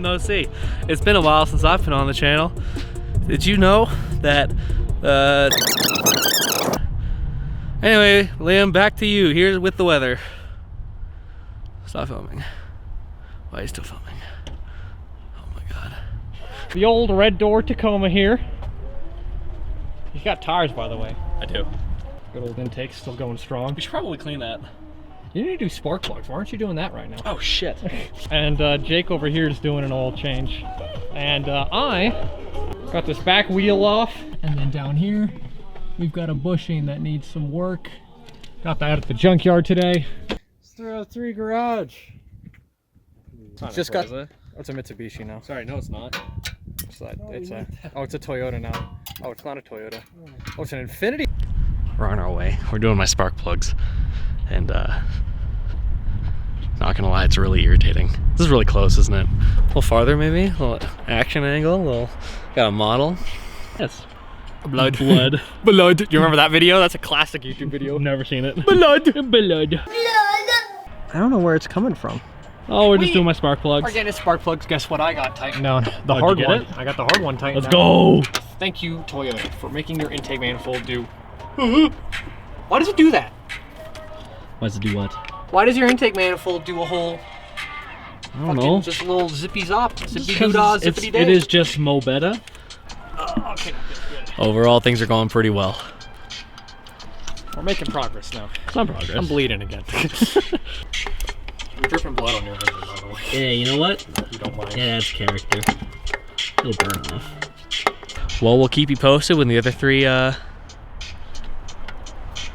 long-time no see. It's been a while since I've been on the channel. Did you know that, anyway, Liam, back to you. Here's with the weather. Stop filming. Why are you still filming? Oh my God. The old red door Tacoma here. You got tires, by the way. I do. Good old intake, still going strong. We should probably clean that. You need to do spark plugs. Why aren't you doing that right now? Oh shit. And Jake over here is doing an oil change. And I got this back wheel off. And then down here, we've got a bushing that needs some work. Got that at the junkyard today. It's 303 Garage. Just got. Oh, it's a Mitsubishi now. Sorry, no, it's not. It's a Toyota now. Oh, it's not a Toyota. Oh, it's an Infiniti. We're on our way. We're doing my spark plugs, and not gonna lie, it's really irritating. This is really close, isn't it? A little farther, maybe. A little action angle. A little. Got a model. Yes. Blood. Blood. Blood. Do you remember that video? That's a classic YouTube video. Never seen it. Blood. Blood. I don't know where it's coming from. Oh, we're just doing my spark plugs. We're getting spark plugs. Guess what I got tightened? No, the hard one. I got the hard one tightened. Let's go. Thank you, Toyota, for making your intake manifold do. Why does it do that? Why does it do what? Why does your intake manifold do a whole? I don't know. Just a little zippy zop, zippy doodah, zippity day. It is just mo better. Okay, good. Overall, things are going pretty well. We're making progress now. Some progress. I'm bleeding again. I'm dripping blood on your engine, by the way. Yeah, you know what? You don't mind. It adds character. It'll burn off. Well, we'll keep you posted when the other three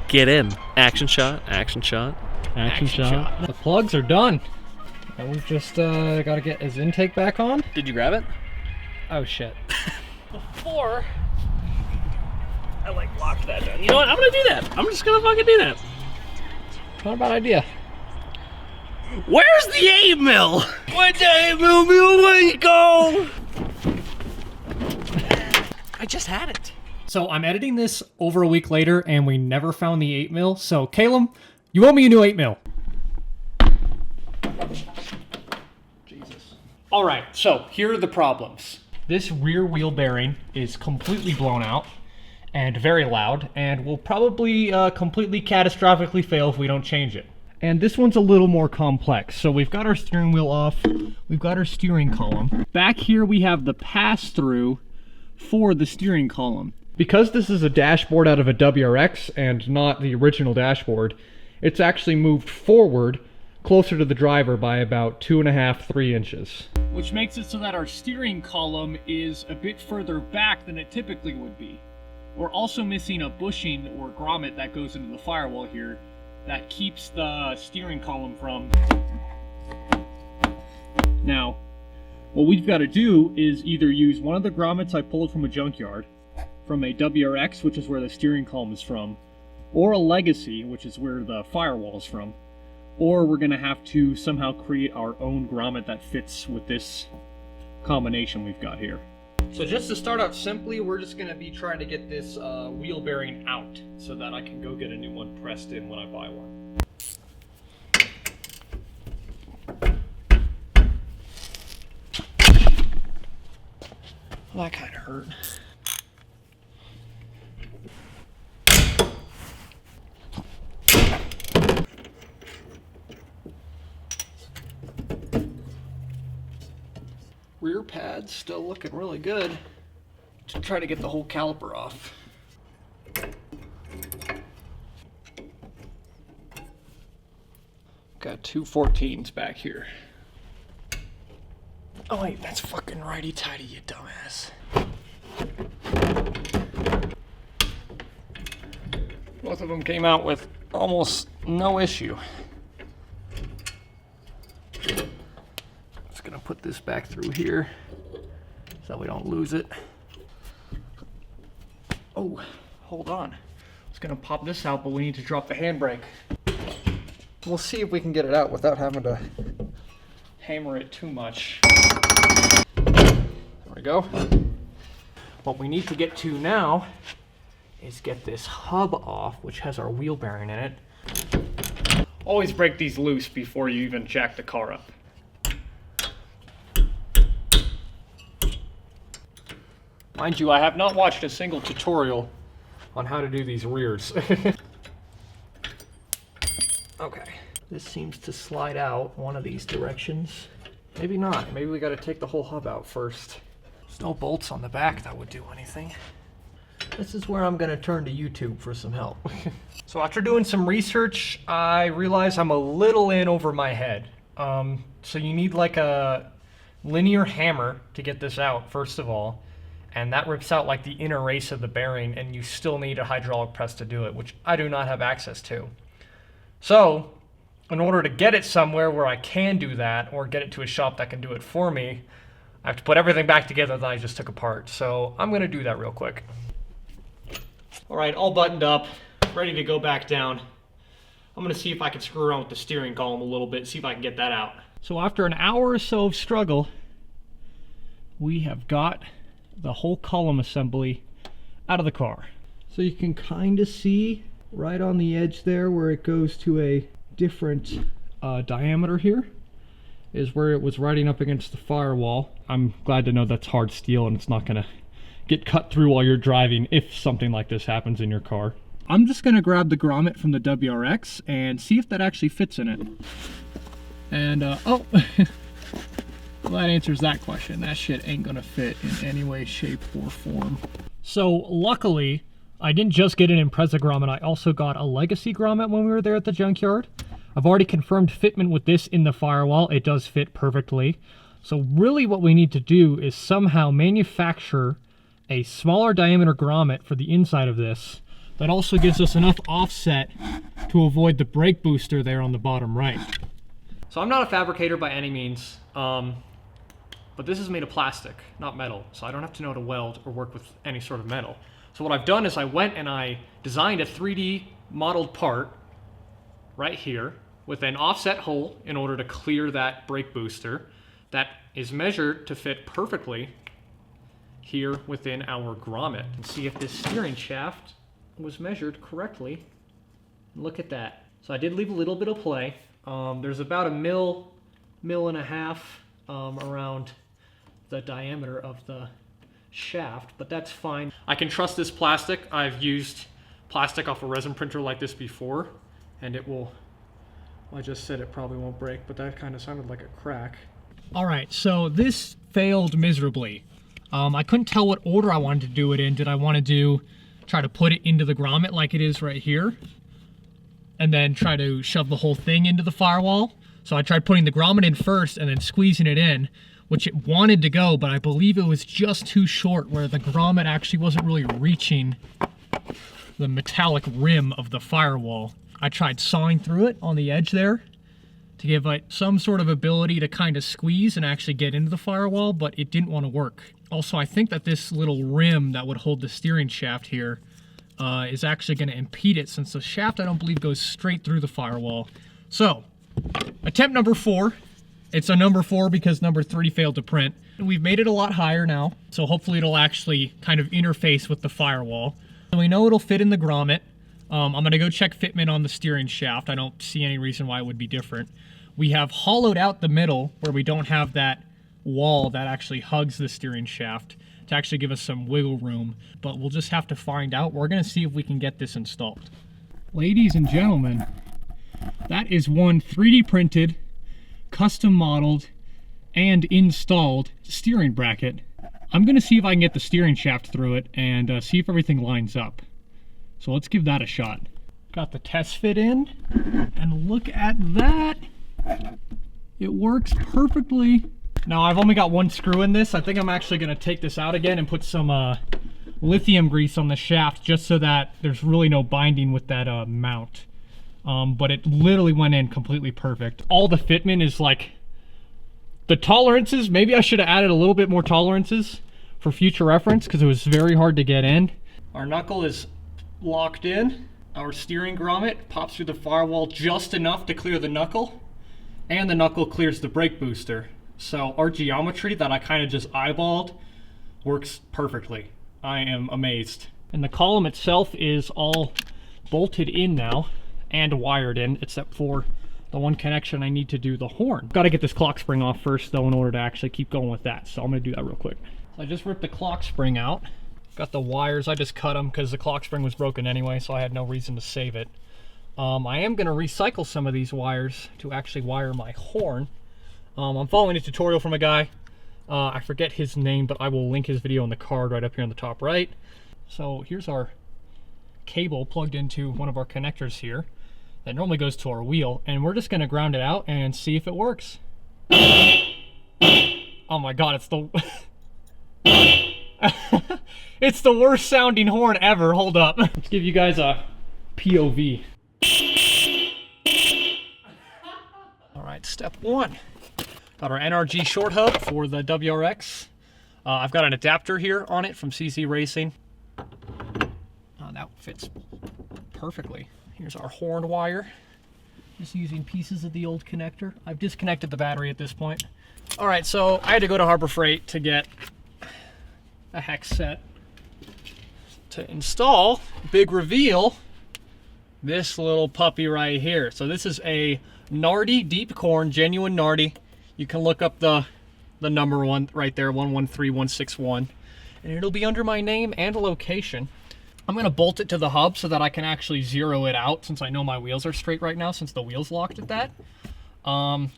get in. Action shot, action shot, action shot. The plugs are done. And we've just got to get his intake back on. Did you grab it? Oh shit. Before I like locked that down. You know what? I'm gonna do that. I'm just gonna fucking do that. Not a bad idea. Where's the 8 mil? Where'd the 8 mil go? I just had it. So I'm editing this over a week later and we never found the 8 mil. So Caleb, you owe me a new 8 mil. Jesus. All right, so here are the problems. This rear wheel bearing is completely blown out and very loud and will probably completely catastrophically fail if we don't change it. And this one's a little more complex. So we've got our steering wheel off, we've got our steering column. Back here we have the pass-through for the steering column. Because this is a dashboard out of a WRX and not the original dashboard, it's actually moved forward closer to the driver by about 2.5, 3 inches. Which makes it so that our steering column is a bit further back than it typically would be. We're also missing a bushing or grommet that goes into the firewall here that keeps the steering column from. Now, what we've got to do is either use one of the grommets I pulled from a junkyard, from a WRX, which is where the steering column is from, or a Legacy, which is where the firewall is from, or we're going to have to somehow create our own grommet that fits with this combination we've got here. So just to start out simply, we're just going to be trying to get this wheel bearing out so that I can go get a new one pressed in when I buy one. Well, that kind of hurt. Rear pad's still looking really good. To try to get the whole caliper off. Got 2 14s back here. Oh wait, that's fucking righty-tighty, you dumbass. Both of them came out with almost no issue. Just gonna put this back through here so we don't lose it. Oh, hold on. I was gonna pop this out, but we need to drop the handbrake. We'll see if we can get it out without having to hammer it too much. There we go. What we need to get to now is get this hub off, which has our wheel bearing in it. Always break these loose before you even jack the car up. Mind you, I have not watched a single tutorial on how to do these rears. Okay. This seems to slide out one of these directions. Maybe not. Maybe we gotta take the whole hub out first. There's no bolts on the back that would do anything. This is where I'm gonna turn to YouTube for some help. So after doing some research, I realized I'm a little in over my head. So you need like a linear hammer to get this out, first of all. And that rips out like the inner race of the bearing, and you still need a hydraulic press to do it, which I do not have access to. So, in order to get it somewhere where I can do that, or get it to a shop that can do it for me, I have to put everything back together that I just took apart. So I'm gonna do that real quick. All right, all buttoned up, ready to go back down. I'm gonna see if I can screw around with the steering column a little bit, see if I can get that out. So after an hour or so of struggle, we have got the whole column assembly out of the car. So you can kind of see right on the edge there where it goes to a different diameter here is where it was riding up against the firewall. I'm glad to know that's hard steel and it's not gonna get cut through while you're driving if something like this happens in your car. I'm just gonna grab the grommet from the WRX and see if that actually fits in it. And oh, well, that answers that question. That shit ain't gonna fit in any way, shape, or form. So luckily, I didn't just get an Impreza grommet, I also got a Legacy grommet when we were there at the junkyard. I've already confirmed fitment with this in the firewall. It does fit perfectly. So really what we need to do is somehow manufacture a smaller diameter grommet for the inside of this that also gives us enough offset to avoid the brake booster there on the bottom right. So I'm not a fabricator by any means, but this is made of plastic, not metal, so I don't have to know how to weld or work with any sort of metal. So what I've done is I went and I designed a 3D modeled part right here with an offset hole in order to clear that brake booster that is measured to fit perfectly here within our grommet. And see if this steering shaft was measured correctly. Look at that. So I did leave a little bit of play. There's about a mil and a half around the diameter of the shaft, but that's fine. I can trust this plastic. I've used plastic off a resin printer like this before, and it will, well, I just said it probably won't break, but that kind of sounded like a crack. All right, so this failed miserably. I couldn't tell what order I wanted to do it in. Did I want to try to put it into the grommet like it is right here, and then try to shove the whole thing into the firewall? So I tried putting the grommet in first and then squeezing it in, which it wanted to go, but I believe it was just too short where the grommet actually wasn't really reaching the metallic rim of the firewall. I tried sawing through it on the edge there to give it some sort of ability to kind of squeeze and actually get into the firewall, but it didn't want to work. Also, I think that this little rim that would hold the steering shaft here is actually going to impede it, since the shaft, I don't believe, goes straight through the firewall. So, attempt number 4. It's a number 4 because number 3 failed to print. We've made it a lot higher now, so hopefully it'll actually kind of interface with the firewall. So we know it'll fit in the grommet. I'm going to go check fitment on the steering shaft. I don't see any reason why it would be different. We have hollowed out the middle where we don't have that wall that actually hugs the steering shaft to actually give us some wiggle room, but we'll just have to find out. We're going to see if we can get this installed. Ladies and gentlemen, that is one 3D printed, custom modeled, and installed steering bracket. I'm going to see if I can get the steering shaft through it and see if everything lines up. So let's give that a shot. Got the test fit in, and look at that. It works perfectly. Now I've only got one screw in this. I think I'm actually going to take this out again and put some lithium grease on the shaft just so that there's really no binding with that mount. But it literally went in completely perfect. All the fitment is like the tolerances. Maybe I should have added a little bit more tolerances for future reference because it was very hard to get in. Our knuckle is locked in. Our steering grommet pops through the firewall just enough to clear the knuckle, and the knuckle clears the brake booster. So our geometry that I kind of just eyeballed works perfectly. I am amazed. And the column itself is all bolted in now and wired in, except for the one connection I need to do the horn. Got to get this clock spring off first though in order to actually keep going with that, so I'm going to do that real quick. So I just ripped the clock spring out. Got the wires, I just cut them because the clock spring was broken anyway, so I had no reason to save it. I am going to recycle some of these wires to actually wire my horn. I'm following a tutorial from a guy. I forget his name, but I will link his video in the card right up here on the top right. So here's our cable plugged into one of our connectors here that normally goes to our wheel, and we're just going to ground it out and see if it works. Oh my god, it's the it's the worst sounding horn ever. Hold up. Let's give you guys a POV. Alright, step one. Got our NRG short hub for the WRX. I've got an adapter here on it from CC Racing. That fits perfectly. Here's our horn wire. Just using pieces of the old connector. I've disconnected the battery at this point. Alright, so I had to go to Harbor Freight to get a hex set to install. Big reveal, this little puppy right here. So this is a Nardi deep corn, genuine Nardi. You can look up the number one right there, 113161, and it'll be under my name and location. I'm going to bolt it to the hub so that I can actually zero it out, since I know my wheels are straight right now, since the wheel's locked at that.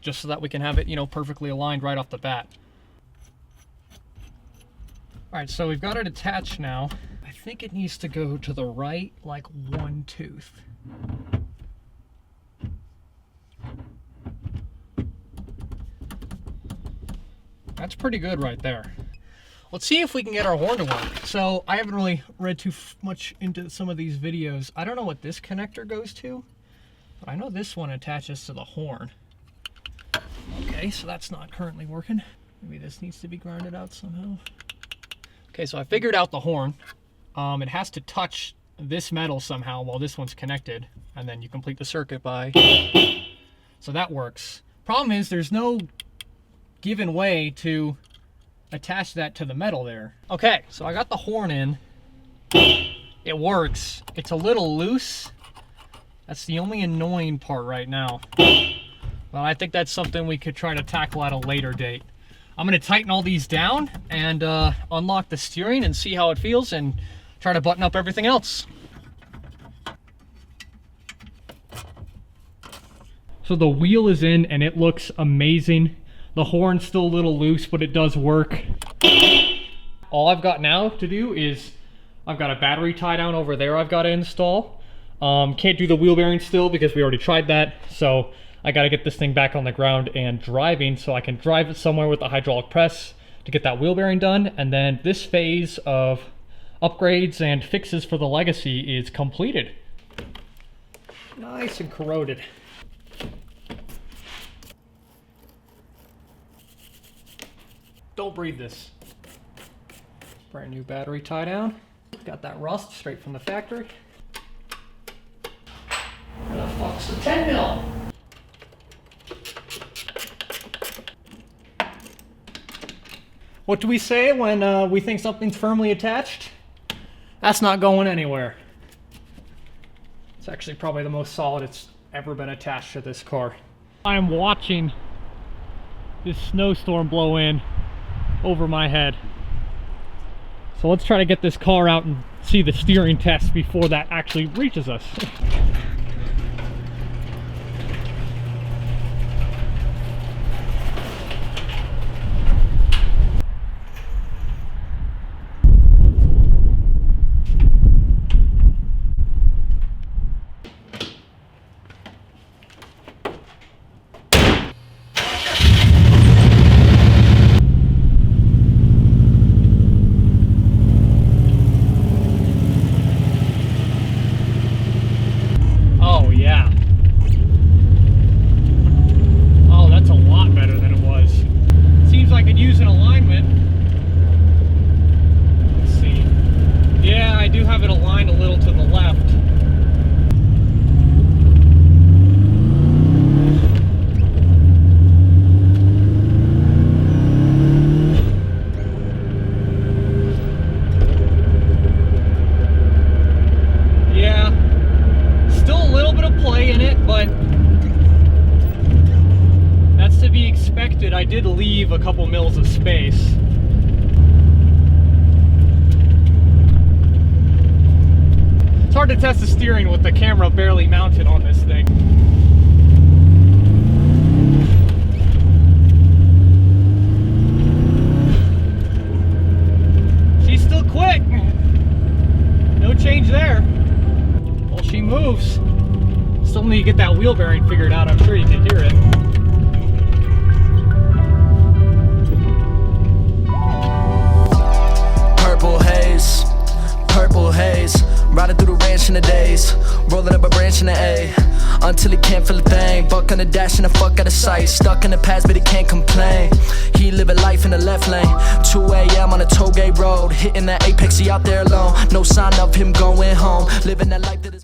Just so that we can have it, you know, perfectly aligned right off the bat. Alright, so we've got it attached now. I think it needs to go to the right, like one tooth. That's pretty good right there. Let's see if we can get our horn to work. So I haven't really read too much into some of these videos. I don't know what this connector goes to, but I know this one attaches to the horn. Okay, so that's not currently working. Maybe this needs to be grounded out somehow. Okay, so I figured out the horn. It has to touch this metal somehow while this one's connected, and then you complete the circuit by... So that works. Problem is there's no given way to attach that to the metal there. Okay, so I got the horn in. It works. It's a little loose. That's the only annoying part right now. But I think that's something we could try to tackle at a later date. I'm going to tighten all these down and unlock the steering and see how it feels and try to button up everything else. So the wheel is in and it looks amazing. The horn's still a little loose, but it does work. All I've got now to do is I've got a battery tie down over there I've got to install. Can't do the wheel bearing still because we already tried that. So I got to get this thing back on the ground and driving so I can drive it somewhere with the hydraulic press to get that wheel bearing done. And then this phase of upgrades and fixes for the Legacy is completed. Nice and corroded. Don't breathe this. Brand new battery tie down. Got that rust straight from the factory. And a box of 10 mil. What do we say when we think something's firmly attached? That's not going anywhere. It's actually probably the most solid it's ever been attached to this car. I am watching this snowstorm blow in over my head. So let's try to get this car out and see the steering test before that actually reaches us. I did leave a couple mils of space. hard to test the steering with the camera barely mounted on this thing. She's still quick. No change there. Well, she moves. Still need to get that wheel bearing figured out. I'm sure you can hear it. Purple haze, riding through the ranch in the days, rolling up a branch in the A, until he can't feel a thing, buck on the dash and the fuck out of sight, stuck in the past but he can't complain, he living life in the left lane, 2 a.m. on a Touge road, hitting that apex, he out there alone, no sign of him going home, living that life that is